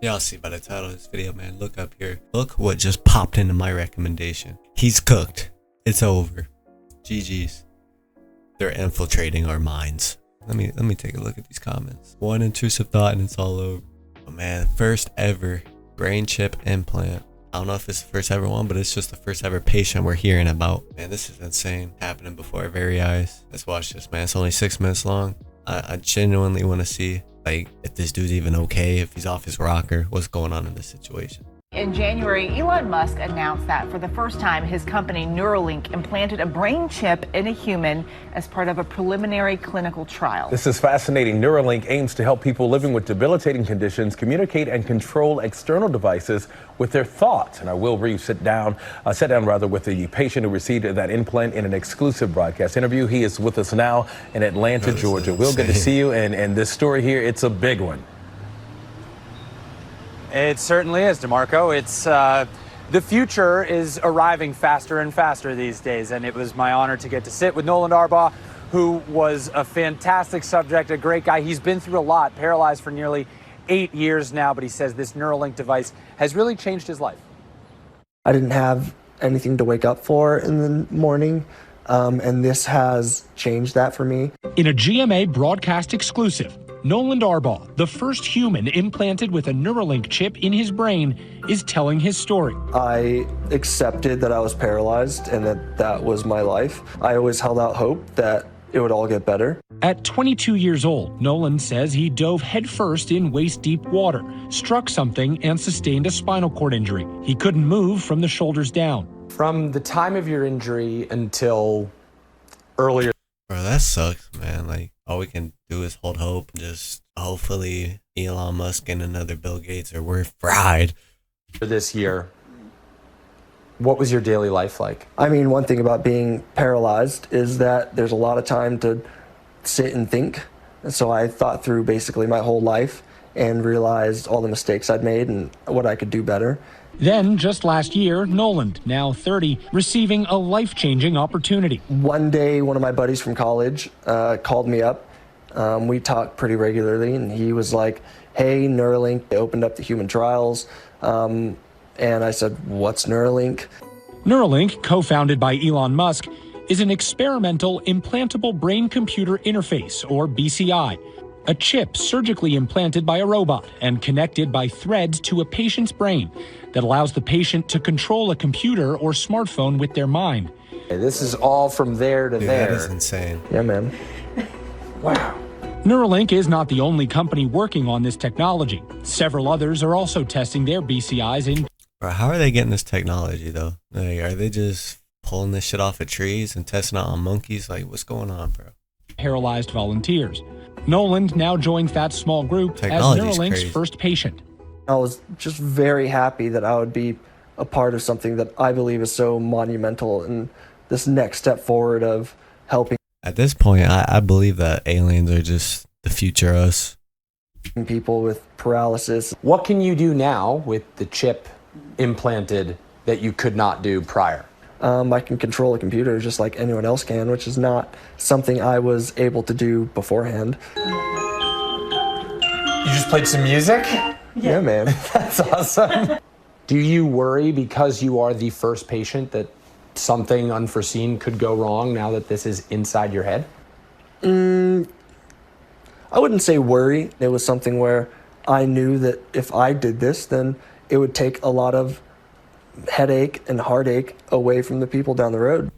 Y'all see by the title of this video, man. Look up here. Look what just popped into my recommendation. He's cooked. It's over. GG's. They're infiltrating our minds. Let me take a look at these comments. One intrusive thought and it's all over. Oh man, first ever brain chip implant. I don't know if it's the first ever one, but it's just the first ever patient we're hearing about. Man, this is insane. Happening before our very eyes. Let's watch this, man. It's only 6 minutes long. I genuinely want to see, like, if this dude's even okay, if he's off his rocker, what's going on in this situation. In January, Elon Musk announced that for the first time, his company Neuralink implanted a brain chip in a human as part of a preliminary clinical trial. This is fascinating. Neuralink aims to help people living with debilitating conditions communicate and control external devices with their thoughts. And I will sat down with the patient who received that implant in an exclusive broadcast interview. He is with us now in Atlanta, Georgia. Will, good to see you. And this story here, it's a big one. It certainly is, DeMarco. It's the future is arriving faster and faster these days, and it was my honor to get to sit with Nolan Darbaugh, who was a fantastic subject, a great guy. He's been through a lot, paralyzed for nearly 8 years now, but he says this Neuralink device has really changed his life. I didn't have anything to wake up for in the morning, and this has changed that for me. In a GMA broadcast exclusive, Nolan Darbaugh, the first human implanted with a Neuralink chip in his brain, is telling his story. I accepted that I was paralyzed and that was my life. I always held out hope that it would all get better. At 22 years old, Nolan says he dove headfirst in waist-deep water, struck something, and sustained a spinal cord injury. He couldn't move from the shoulders down. From the time of your injury until earlier. Bro, that sucks, man. Like, all we can do is hold hope. Just hopefully Elon Musk and another Bill Gates, or we're fried. For this year, what was your daily life like? I mean, one thing about being paralyzed is that there's a lot of time to sit and think. And so I thought through basically my whole life and realized all the mistakes I'd made and what I could do better. Then, just last year, Nolan, now 30, receiving a life-changing opportunity. One day, one of my buddies from college called me up. We talked pretty regularly, and he was like, hey, Neuralink, they opened up the human trials. And I said, what's Neuralink? Neuralink, co-founded by Elon Musk, is an experimental implantable brain-computer interface, or BCI. A chip surgically implanted by a robot and connected by threads to a patient's brain that allows the patient to control a computer or smartphone with their mind. This is all from there to there. That is insane. Yeah, man. Wow. Neuralink is not the only company working on this technology. Several others are also testing their BCIs in. Bro, how are they getting this technology, though? Like, are they just pulling this shit off of trees and testing it on monkeys? Like, what's going on, bro? Paralyzed volunteers. Nolan now joins that small group Technology's as Neuralink's crazy. first patient. I was just very happy that I would be a part of something that I believe is so monumental and this next step forward of helping. At this point, I believe that aliens are just the future us. People with paralysis. What can you do now with the chip implanted that you could not do prior? I can control a computer just like anyone else can, which is not something I was able to do beforehand. You just played some music? Yeah, man. That's awesome. Do you worry because you are the first patient that something unforeseen could go wrong now that this is inside your head? I wouldn't say worry. It was something where I knew that if I did this, then it would take a lot of headache and heartache away from the people down the road.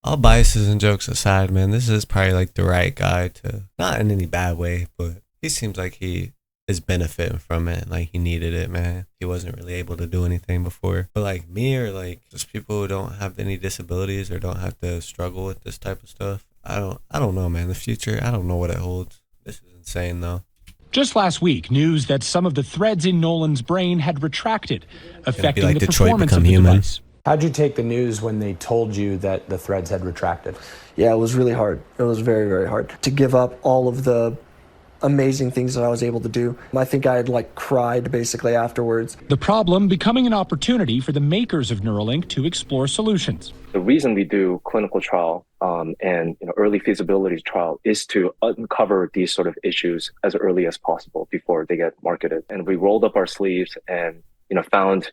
All biases and jokes aside, man, this is probably like the right guy to, not in any bad way, but he seems like he is benefiting from it. Like, he needed it, man. He wasn't really able to do anything before. But like me, or like just people who don't have any disabilities or don't have to struggle with this type of stuff, I don't know, man. The future, I don't know what it holds. This is insane, though. Just last week, news that some of the threads in Nolan's brain had retracted, affecting like the Detroit performance Become of the Human. device. How'd you take the news when they told you that the threads had retracted? Yeah, it was really hard. It was very, very hard to give up all of the amazing things that I was able to do. I think I had cried basically afterwards. The problem becoming an opportunity for the makers of Neuralink to explore solutions. The reason we do clinical trial and early feasibility trial is to uncover these sort of issues as early as possible before they get marketed. And we rolled up our sleeves and found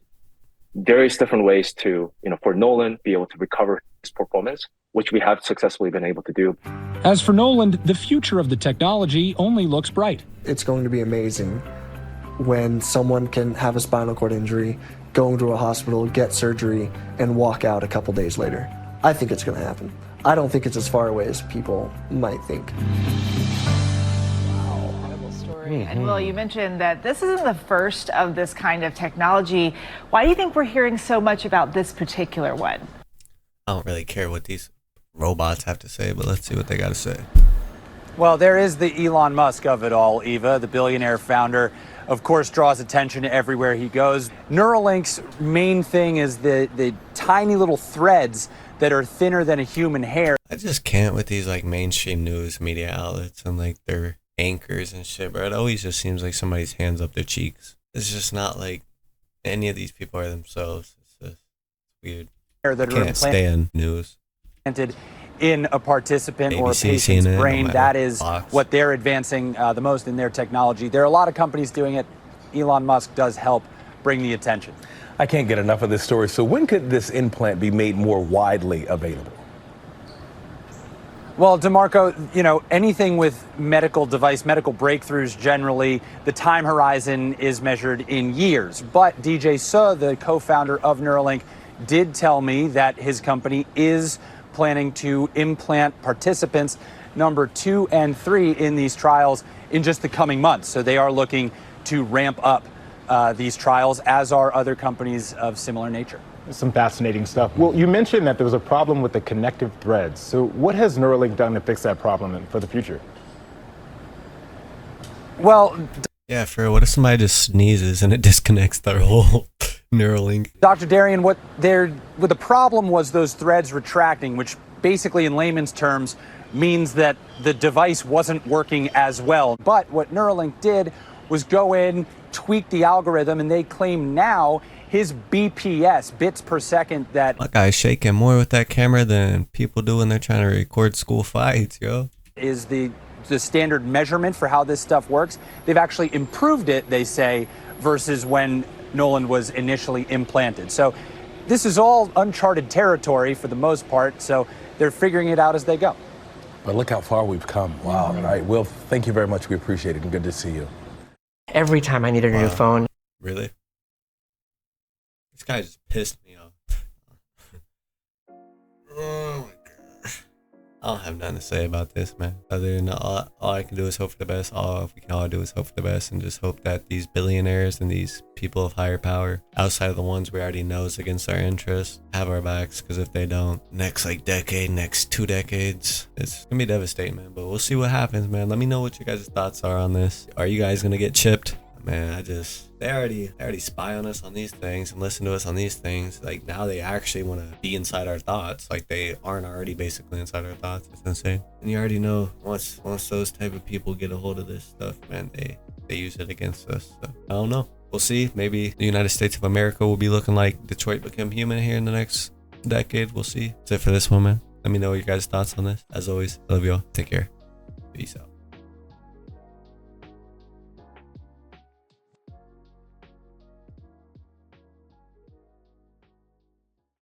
various different ways to for Nolan be able to recover his performance, which we have successfully been able to do. As for Nolan, the future of the technology only looks bright. It's going to be amazing when someone can have a spinal cord injury, go into a hospital, get surgery, and walk out a couple days later. I think it's going to happen. I don't think it's as far away as people might think. And Will, you mentioned that this isn't the first of this kind of technology. Why do you think we're hearing so much about this particular one? I don't really care what these robots have to say, but let's see what they got to say. Well, there is the Elon Musk of it all, Eva, the billionaire founder. Of course, draws attention everywhere he goes. Neuralink's main thing is the tiny little threads that are thinner than a human hair. I just can't with these like mainstream news media outlets and like their anchors and shit, bro. It always just seems like somebody's hands up their cheeks. It's just not like any of these people are themselves. It's just weird. That Can't stand news. In a participant or a ABC, patient's CNN, brain. That is Fox. what they're advancing the most in their technology. There are a lot of companies doing it. Elon Musk does help bring the attention. I can't get enough of this story. So when could this implant be made more widely available? Well, DeMarco, anything with medical breakthroughs, generally, the time horizon is measured in years. But DJ Suh, the co-founder of Neuralink, did tell me that his company is planning to implant participants number 2 and 3 in these trials in just the coming months. So they are looking to ramp up these trials, as are other companies of similar nature. Some fascinating stuff. Well, you mentioned that there was a problem with the connective threads. So what has Neuralink done to fix that problem for the future? Well, yeah, for what if somebody just sneezes and it disconnects their whole Neuralink? Dr. Darian, what the problem was those threads retracting, which basically in layman's terms means that the device wasn't working as well. But what Neuralink did was go in, tweak the algorithm, and they claim now his BPS, bits per second, that... My guy's shaking more with that camera than people do when they're trying to record school fights, yo. ...is the standard measurement for how this stuff works. They've actually improved it, they say, versus when Nolan was initially implanted. So this is all uncharted territory for the most part, so they're figuring it out as they go. But look how far we've come. Wow. All right, Will, thank you very much. We appreciate it, and good to see you. Every time I needed a new phone. Really? This guy just pissed me off. Oh my god. I don't have nothing to say about this, man. Other than all I can do is hope for the best. All we can all do is hope for the best and just hope that these billionaires and these people of higher power, outside of the ones we already know is against our interests, have our backs. Because if they don't, next decade, next 2 decades, it's gonna be devastating, man. But we'll see what happens, man. Let me know what you guys' thoughts are on this. Are you guys gonna get chipped? Man, they already spy on us on these things and listen to us on these things. Like now they actually want to be inside our thoughts. Like they aren't already basically inside our thoughts. It's insane. And you already know once those type of people get a hold of this stuff, man, they use it against us. So I don't know. We'll see. Maybe the United States of America will be looking like Detroit Become Human here in the next decade. We'll see. That's it for this one, man. Let me know your guys' thoughts on this. As always, I love y'all. Take care. Peace out.